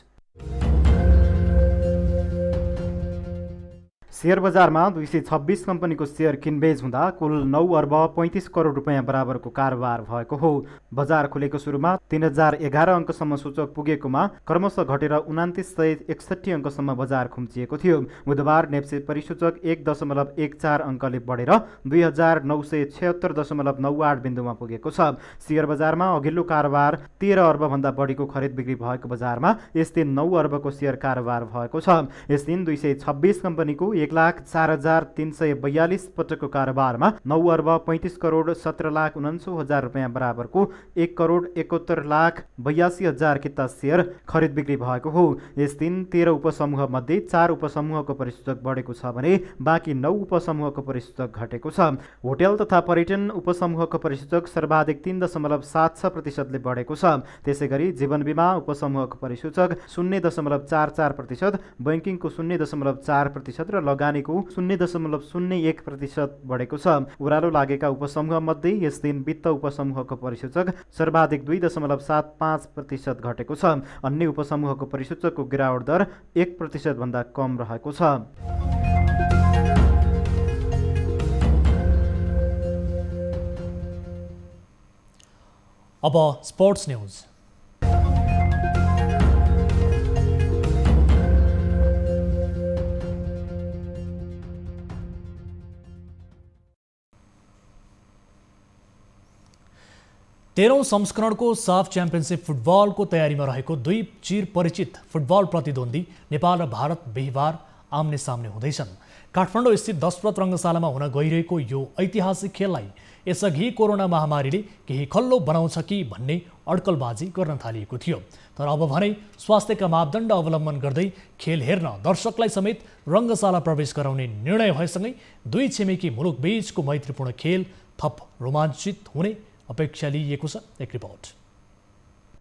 शेयर बजारमा 226 कम्पनीको शेयर किनबेच हुँदा कुल 9 अर्ब 35 करोड रुपियाँ बराबरको कारोबार भएको हो। बजार खुलेको सुरुमा 3011 अङ्कसम्म सूचक पुगेकोमा क्रमशः घटेर 2961 अङ्कसम्म बजार खुम्चिएको थियो। बुधबार नेप्से परिसूचक 1.14 अङ्कले बढेर 2976.98 बिन्दुमा पुगेको छ। शेयर बजारमा अघिल्लो कारोबार 13 अर्बभन्दा बढीको खरिद बिक्री भएको बजारमा यस दिन 9 अर्बको शेयर कारोबार भएको छ। यस दिन 226 कम्पनीको 1,04,342 पटकको कारोबारमा 9 अर्ब 35 करोड 17,49,000 रुपियाँ बराबरको 1 करोड 71,82,000 किता शेयर खरिद बिक्री भएको हो। यस दिन 13 उपसमूह मध्ये 4 उपसमूहको परिसूचक बढेको छ भने बाँकी 9 उपसमूहको परिसूचक घटेको छ। होटल तथा पर्यटन उपसमूहको परिसूचक सर्वाधिक 3.76% बढेको छ। त्यसैगरी जीवन बीमा उपसमूहको परिसूचक 0.44%, बैंकिङको 0.4% र लगानीको 0.01% बढेको छ। ओह्रालो लागेका उपसमूह मध्ये यस दिन वित्त उपसमूहको परिसूचक सर्वाधिक 2.75% घटेको छ। अन्य उपसमूहको परिसूचकको गिरावट दर 1% भन्दा कम रहेको छ। अब स्पोर्ट्स न्यूज। तेह्रौं संस्करणको साफ च्याम्पियनसिप फुटबलको तयारीमा रहेको दुई चिर परिचित फुटबल प्रतिद्वन्दी नेपाल र भारत बिहिबार आम्ने सामने हुँदैछन्। काठमाडौँ स्थित दशरथ रङ्गशालामा हुन गइरहेको यो ऐतिहासिक खेललाई यसअघि कोरोना महामारीले केही खल्लो बनाउँछ कि भन्ने अड्कलबाजी गर्न थालिएको थियो। तर अब भने स्वास्थ्यका मापदण्ड अवलम्बन गर्दै खेल हेर्न दर्शकलाई समेत रङ्गशाला प्रवेश गराउने निर्णय भएसँगै दुई छिमेकी मुलुक बीचको मैत्रीपूर्ण खेल थप रोमाञ्चित हुने अपेक्षा लिइएको छ। एक रिपोर्ट।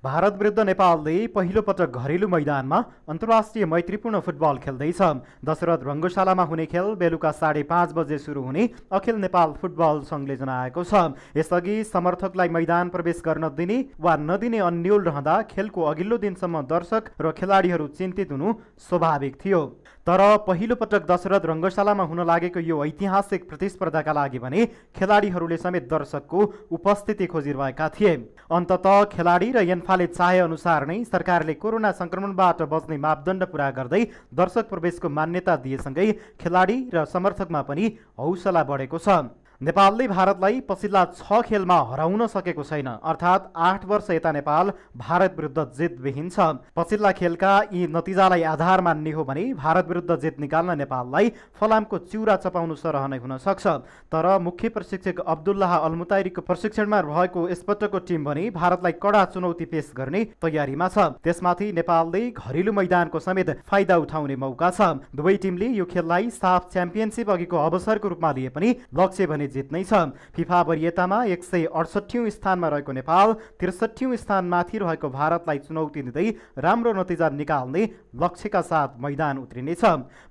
भारत विरुद्ध नेपालले पहिलो पटक घरेलु मैदानमा अन्तर्राष्ट्रिय मैत्रीपूर्ण फुटबल खेल्दैछ। दशरथ रङ्गशालामा हुने खेल बेलुका 5:30 बजे सुरु हुने अखिल नेपाल फुटबल सङ्घले जनाएको छ। यसअघि समर्थकलाई मैदान प्रवेश गर्न दिने वा नदिने अन्यल रहँदा खेलको अघिल्लो दिनसम्म दर्शक र खेलाडीहरू चिन्तित हुनु स्वाभाविक थियो। तर पहिलो पटक दशरथ रङ्गशालामा हुन लागेको यो ऐतिहासिक प्रतिस्पर्धाका लागि भने खेलाडीहरूले समेत दर्शकको उपस्थिति खोजिरहेका थिए। अन्ततः खेलाडी र यन्फाले चाहे अनुसार नै सरकारले कोरोना संक्रमणबाट बच्ने मापदण्ड पूरा गर्दै दर्शक प्रवेशको मान्यता दिएसँगै खेलाडी र समर्थकमा पनि हौसला बढेको छ। नेपालले भारतलाई पछिल्ला 6 खेलमा हराउन सकेको छैन, अर्थात् 8 वर्ष यता नेपाल भारत विरुद्ध जितविहीन छ। पछिल्ला खेलका यी नतिजालाई आधार मान्ने हो भने भारत विरुद्ध जित निकाल्न नेपाललाई फलामको चिउरा चपाउनु सरह नै हुन सक्छ। तर मुख्य प्रशिक्षक अब्दुल्लाह अलमुताइरीको प्रशिक्षणमा रहेको यसपटकको टिम भने भारतलाई कडा चुनौती पेश गर्ने तयारीमा छ। त्यसमाथि नेपालले घरेलु मैदानको समेत फाइदा उठाउने मौका छ। दुवै टिमले यो खेललाई साफ च्याम्पियनसिप अघिको अवसरको रूपमा लिए पनि लक्ष्य भने जित्नै छ। फिफा वरियतामा 168औं स्थानमा रहेको नेपाल 63औं स्थानमाथि रहेको भारतलाई चुनौती दिँदै राम्रो नतिजा निकाल्ने लक्ष्यका साथ मैदान उत्रिनेछ।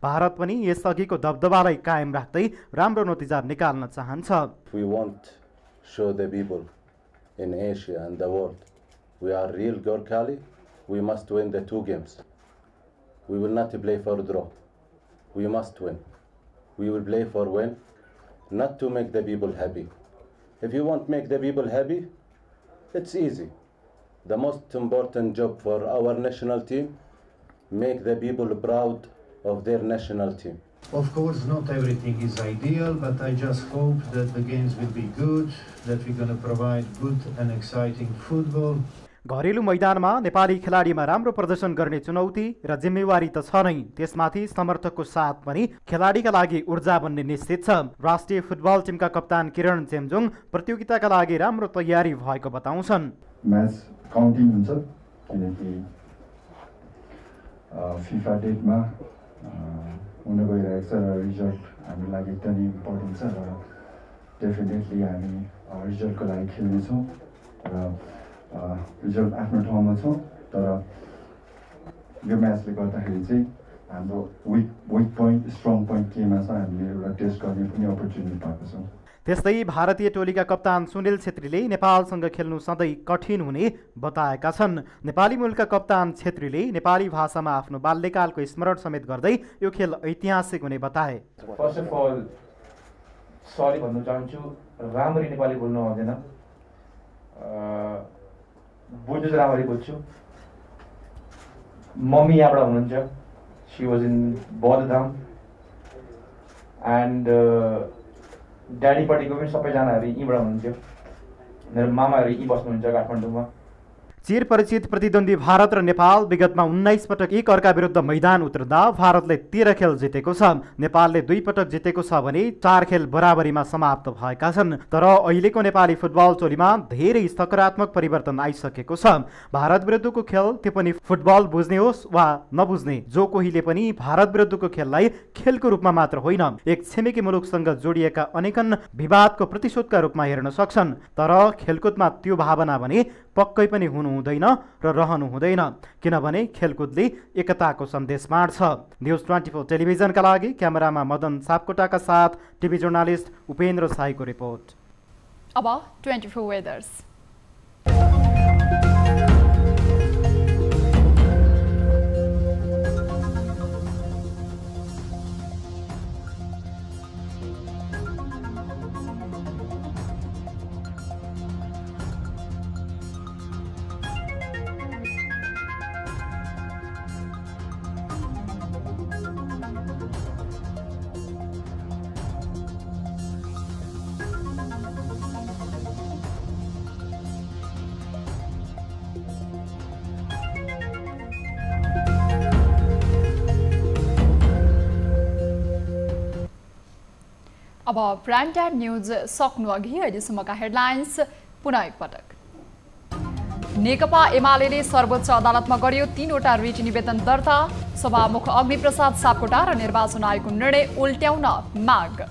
भारत पनि यसअघिको दबदबालाई कायम राख्दै राम्रो नतिजा निकाल्न चाहन्छ। We want show the people in Asia and the world we are real Gorkhali. We must win the 2 games. We will not play for draw. We must win. We will play for win. Not to make the people happy. If you want to make the people happy, it's easy. The most important job for our national team, make the people proud of their national team. Of course, not everything is ideal, but I just hope that the games will be good, that we're going to provide good and exciting football. घरेलु मैदानमा नेपाली खेलाडीमा राम्रो प्रदर्शन गर्ने चुनौती र जिम्मेवारी त छ नै, त्यसमाथि समर्थकको साथ पनि खेलाडीका लागि ऊर्जा बन्ने निश्चित छ। राष्ट्रिय फुटबल टिमका कप्तान किरण चेम्जोङ प्रतियोगिताका लागि राम्रो तयारी भएको बताउँछन्। म्याच काउन्टिङ हुन्छ किनकि फिफा डेटमा हुन गइरहेको छ र रिजल्ट हाम्रो लागि एकदमै इम्पोर्टेन्ट छ र डेफिनेटली हामी रिजल्टको लागि खेल्नेछौँ र रिजल्ट आफ्नो ठाउँमा छ। तर यो म्याचले गर्दाखेरि चाहिँ हाम्रो विक पोइन्ट स्ट्रङ पोइन्ट केमा छ हामीले एउटा टेस्ट गर्ने पनि अपर्च्युनिटी पाएको छौँ। त्यस्तै भारतीय टोलीका कप्तान सुनिल छेत्रीले नेपालसँग खेल्नु सधैँ कठिन हुने बताएका छन्। नेपाली मूलका कप्तान छेत्रीले नेपाली भाषामा आफ्नो बाल्यकालको स्मरण समेत गर्दै यो खेल ऐतिहासिक हुने बताए। फर्स्ट अफ अल सरी भन्न चाहन्छु, राम्ररी नेपाली बोल्नु आउँदैन, बुझ्नु चाहिँ राम्ररी बुझ्छु। मम्मी यहाँबाट हुनुहुन्छ, सी वाज इन बौद्धधाम एन्ड ड्याडीपट्टिको पनि सबैजनाहरू यहीँबाट हुनुहुन्थ्यो। मेरो मामाहरू यहीँ बस्नुहुन्छ काठमाडौँमा। चिरपरिचित प्रतिद्वन्दी भारत र नेपाल विगतमा 19 पटक एक अर्का विरुद्ध मैदान उत्रदा भारतले 13 खेल जितेको छ। नेपालले 2 पटक जितेको छ भने 4 खेल बराबरीमा समाप्त भएका छन्। तर अहिलेको नेपाली फुटबल टोलीमा धेरै सकारात्मक परिवर्तन आइसकेको छ। भारत विरुद्धको खेल त्यो पनि फुटबल बुझ्ने होस् वा नबुझ्ने, जो कोहीले पनि भारत विरुद्धको खेललाई खेलको रूपमा मात्र होइन, एक छिमेकी मुलुकसँग जोडिएका अनेकन विवादको प्रतिशोधका रूपमा हेर्न सक्छन्। तर खेलकुदमा त्यो भावना भने पक्कै पनि हुनु हुँदैन र रहनु हुँदैन, किनभने खेलकुदले एकताको सन्देश बाँड्छ। न्युज 24 टेलिभिजनका लागि क्यामेरामा मदन सापकोटाका साथ TV journalist Upendra psycho report. अब 24 वेदर्स। अब प्राइम टाइम न्यूज सक्नु अघि अहिलेसम्मका हेडलाइन्स पुनः एकपटक। नेकपा एमाले सर्वोच्च अदालतमा गर्यो 3वटा रिट निवेदन दर्ता। सभामुख अग्निप्रसाद सापकोटा र निर्वाचन आयोगको निर्णय उल्ट्याउन माग।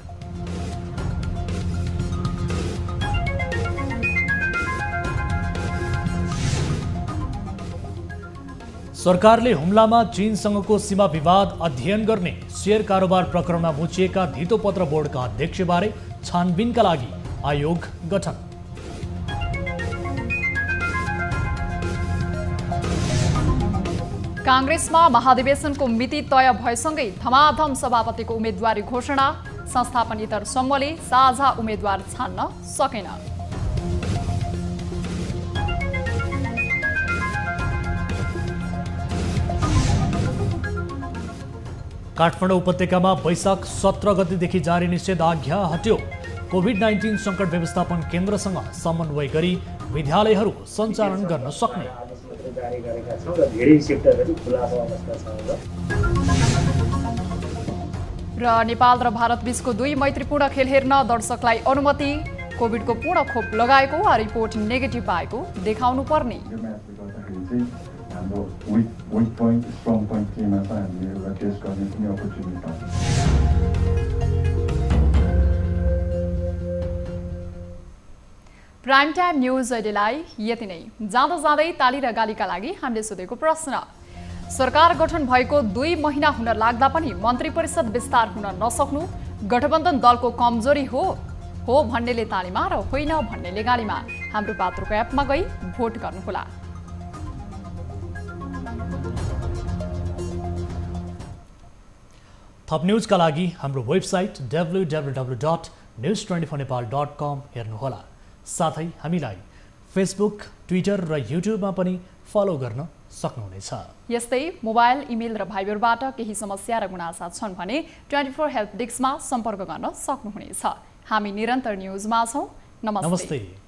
सरकारले हुम्लामा चीनसँगको सीमा विवाद अध्ययन गर्ने, शेयर कारोबार प्रकरणमा मुछिएका धितोपत्र बोर्डका अध्यक्षबारे छानबिनका लागि आयोग गठन। कांग्रेसमा महाधिवेशनको मिति तय भएसँगै धमाधम सभापतिको उम्मेदवारी घोषणा। संस्थापनेतर समूहले साझा उम्मेदवार छान्न सकेन। काठमाडौँ उपत्यकामा वैशाख 17 गतेदेखि जारी निषेधाज्ञा हट्यो। कोभिड-19 सङ्कट व्यवस्थापन केन्द्रसँग समन्वय गरी विद्यालयहरू सञ्चालन गर्न सक्ने। जारी गरेका छौँ र धेरै सेक्टरहरू खुलाको अवस्था छ। र नेपाल र भारत बीचको 2 मैत्रीपूर्ण खेल हेर्न दर्शकलाई अनुमति। कोभिडको पूर्ण खोप लगाएको वा रिपोर्ट नेगेटिभ आएको देखाउनु पर्ने। हाम्रो विक पोइन्ट स्ट्रङ पोइन्ट केमा छ हामीले एउटा टेस्ट गर्ने पनि अपर्च्युनिटी पाउँछ। प्राइम टाइम न्यूज अहिलेलाई यति नै। जाँदा जाँदै ताली र गालीका लागि हामीले सोधेको प्रश्न, सरकार गठन भएको 2 महिना हुन लाग्दा पनि मन्त्री परिषद विस्तार हुन नसक्नु गठबन्धन दलको कमजोरी हो भन्नेले तालीमा र होइन भन्नेले गालीमा। हाम्रो पात्रको एपमा गई भोट गर्नुहोला। थप न्यूजका लागि हाम्रो वेबसाइट www.news24nepal.com हेर्नुहोला। साथै हामीलाई फेसबुक, ट्विटर र युट्युबमा पनि फलो गर्न सक्नुहुनेछ। यस्तै मोबाइल, इमेल र भाइबरबाट केही समस्या र गुनासा छन् भने 24 हेल्प डेस्कमा सम्पर्क गर्न सक्नुहुनेछ। हामी निरन्तर न्यूजमा छौँ। नमस्ते।